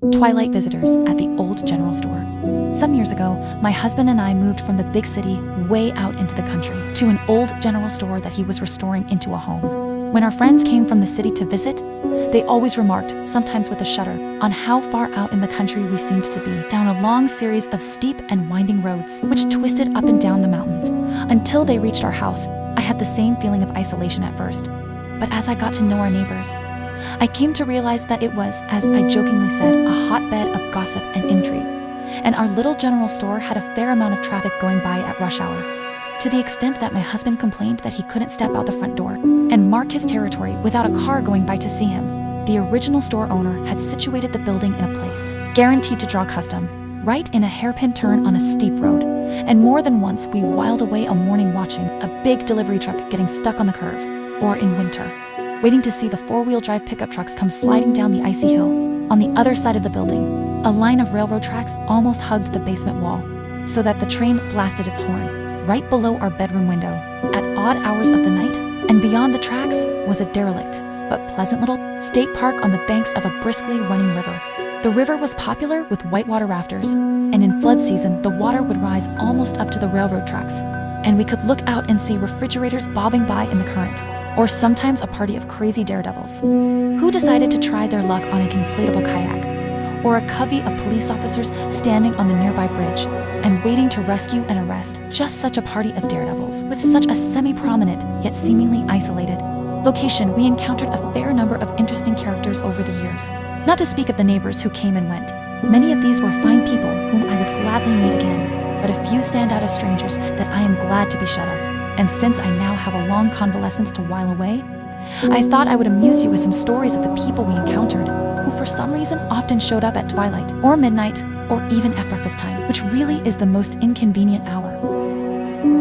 Twilight visitors at the old general store. Some years ago, my husband and I moved from the big city way out into the country to an old general store that he was restoring into a home. When our friends came from the city to visit, they always remarked, sometimes with a shudder, on how far out in the country we seemed to be, down a long series of steep and winding roads, which twisted up and down the mountains. Until they reached our house, I had the same feeling of isolation at first. But as I got to know our neighbors, I came to realize that it was, as I jokingly said, a hotbed of gossip and intrigue. And our little general store had a fair amount of traffic going by at rush hour, to the extent that my husband complained that he couldn't step out the front door and mark his territory without a car going by to see him. The original store owner had situated the building in a place guaranteed to draw custom, right in a hairpin turn on a steep road. And more than once we whiled away a morning watching a big delivery truck getting stuck on the curve, or in winter, waiting to see the four-wheel drive pickup trucks come sliding down the icy hill. On the other side of the building, a line of railroad tracks almost hugged the basement wall, so that the train blasted its horn right below our bedroom window at odd hours of the night. And beyond the tracks was a derelict but pleasant little state park on the banks of a briskly running river. The river was popular with whitewater rafters, and in flood season the water would rise almost up to the railroad tracks, and we could look out and see refrigerators bobbing by in the current, or sometimes a party of crazy daredevils who decided to try their luck on a conflatable kayak, or a covey of police officers standing on the nearby bridge and waiting to rescue and arrest just such a party of daredevils. With such a semi-prominent yet seemingly isolated location, we encountered a fair number of interesting characters over the years, not to speak of the neighbors who came and went. Many of these were fine people whom I would gladly meet again, but a few stand out as strangers that I am glad to be shut of. And since I now have a long convalescence to while away, I thought I would amuse you with some stories of the people we encountered, who for some reason often showed up at twilight, or midnight, or even at breakfast time, which really is the most inconvenient hour.